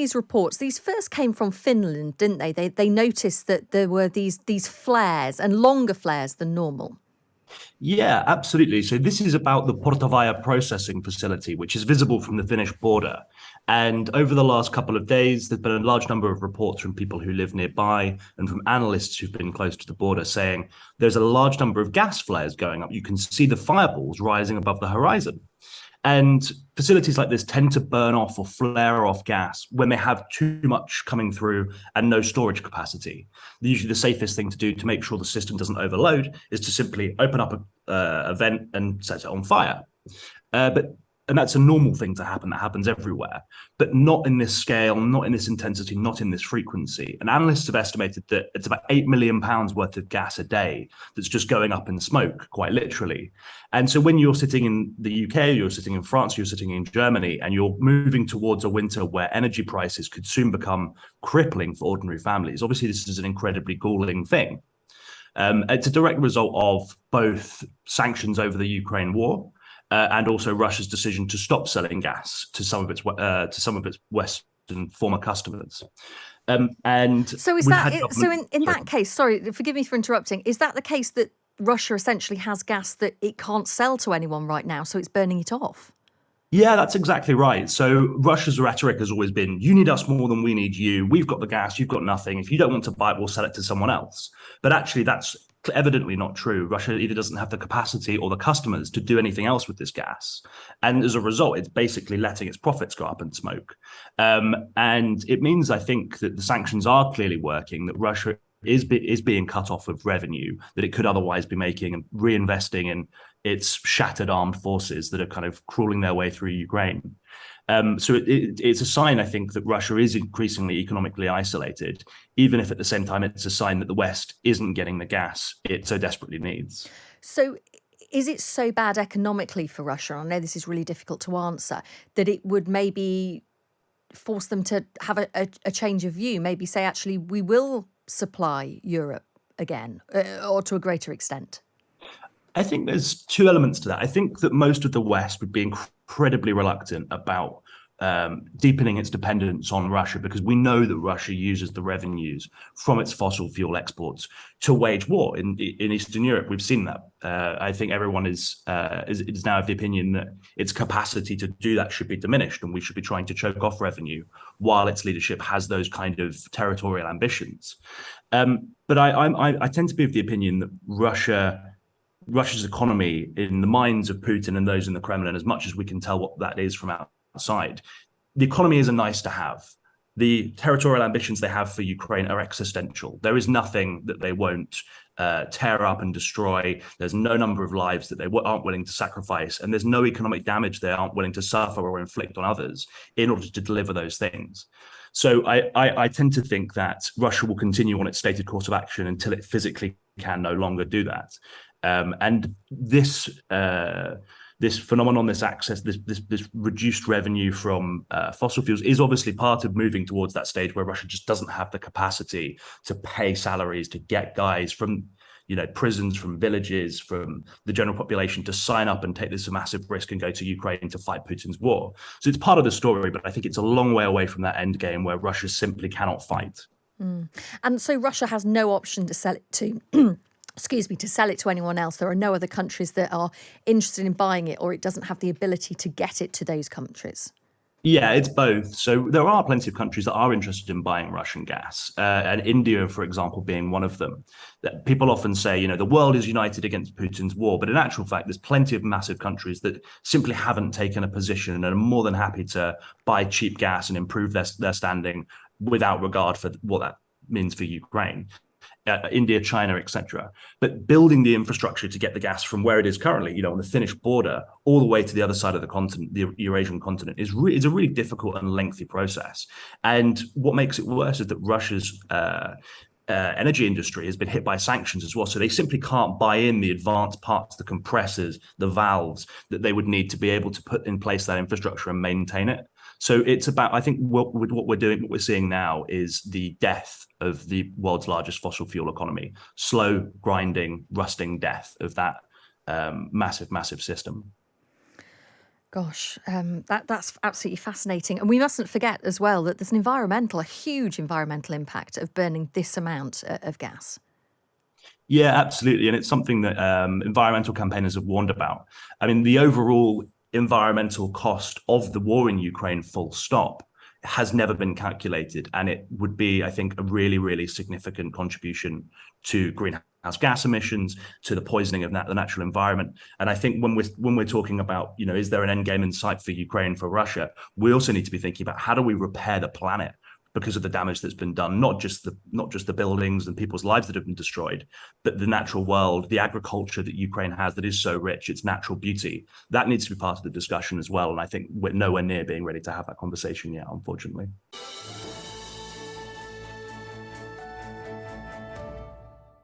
these reports, these first came from Finland, didn't they? They noticed that there were these flares and longer flares than normal. Yeah, absolutely. So this is about the Portavaja processing facility, which is visible from the Finnish border. And over the last couple of days, there's been a large number of reports from people who live nearby and from analysts who've been close to the border saying there's a large number of gas flares going up. You can see the fireballs rising above the horizon. And facilities like this tend to burn off or flare off gas when they have too much coming through and no storage capacity. Usually the safest thing to do to make sure the system doesn't overload is to simply open up a vent and set it on fire. And that's a normal thing to happen. That happens everywhere, but not in this scale, not in this intensity, not in this frequency. And analysts have estimated that it's about £8 million worth of gas a day that's just going up in smoke, quite literally. And so when you're sitting in the UK, you're sitting in France, you're sitting in Germany, and you're moving towards a winter where energy prices could soon become crippling for ordinary families, obviously this is an incredibly galling thing. It's a direct result of both sanctions over the Ukraine war, and also Russia's decision to stop selling gas to some of its Western former customers. And so is that in that case? Sorry, forgive me for interrupting. Is that the case that Russia essentially has gas that it can't sell to anyone right now, so it's burning it off? Yeah, that's exactly right. So Russia's rhetoric has always been, you need us more than we need you. We've got the gas, you've got nothing. If you don't want to buy it, we'll sell it to someone else. But actually, that's evidently not true. Russia either doesn't have the capacity or the customers to do anything else with this gas. And as a result, it's basically letting its profits go up in smoke. And it means, I think, that the sanctions are clearly working, that Russia is being cut off of revenue that it could otherwise be making and reinvesting in its shattered armed forces that are kind of crawling their way through Ukraine. So it's a sign, I think, that Russia is increasingly economically isolated, even if at the same time it's a sign that the West isn't getting the gas it so desperately needs. So is it so bad economically for Russia? I know this is really difficult to answer, that it would maybe force them to have a change of view, maybe say, actually, we will supply Europe again, or to a greater extent? I think there's two elements to that. I think that most of the West would be incredibly reluctant about deepening its dependence on Russia, because we know that Russia uses the revenues from its fossil fuel exports to wage war in Eastern Europe. We've seen that. I think everyone is now of the opinion that its capacity to do that should be diminished, and we should be trying to choke off revenue while its leadership has those kind of territorial ambitions. But I tend to be of the opinion that Russia's economy, in the minds of Putin and those in the Kremlin, as much as we can tell what that is from outside, the economy is a nice to have. The territorial ambitions they have for Ukraine are existential. There is nothing that they won't tear up and destroy. There's no number of lives that they aren't willing to sacrifice, and there's no economic damage they aren't willing to suffer or inflict on others in order to deliver those things. So I tend to think that Russia will continue on its stated course of action until it physically can no longer do that. And this phenomenon, this access, this reduced revenue from fossil fuels is obviously part of moving towards that stage where Russia just doesn't have the capacity to pay salaries, to get guys from prisons, from villages, from the general population to sign up and take this massive risk and go to Ukraine to fight Putin's war. So it's part of the story, but I think it's a long way away from that end game where Russia simply cannot fight. And so Russia has no option to sell it to to sell it to anyone else. There are no other countries that are interested in buying it, or it doesn't have the ability to get it to those countries. Yeah, it's both. So there are plenty of countries that are interested in buying Russian gas, and India, for example, being one of them. That people often say, the world is united against Putin's war, but in actual fact, there's plenty of massive countries that simply haven't taken a position and are more than happy to buy cheap gas and improve their standing without regard for what that means for Ukraine. India, China, etc. But building the infrastructure to get the gas from where it is currently, on the Finnish border, all the way to the other side of the continent, the Eurasian continent, is a really difficult and lengthy process. And what makes it worse is that Russia's energy industry has been hit by sanctions as well. So they simply can't buy in the advanced parts, the compressors, the valves that they would need to be able to put in place that infrastructure and maintain it. So it's about, I think, what we're seeing now is the death of the world's largest fossil fuel economy, slow, grinding, rusting death of that massive system. Gosh, that's absolutely fascinating. And we mustn't forget as well that there's a huge environmental impact of burning this amount of gas. Yeah, absolutely. And it's something that environmental campaigners have warned about. I mean, the overall environmental cost of the war in Ukraine, full stop, has never been calculated. And it would be, I think, a really, really significant contribution to greenhouse gas emissions, to the poisoning of the natural environment. And I think when we're talking about, is there an end game in sight for Ukraine, for Russia, we also need to be thinking about how do we repair the planet because of the damage that's been done, not just the buildings and people's lives that have been destroyed, but the natural world, the agriculture that Ukraine has that is so rich, its natural beauty. That needs to be part of the discussion as well. And I think we're nowhere near being ready to have that conversation yet, unfortunately.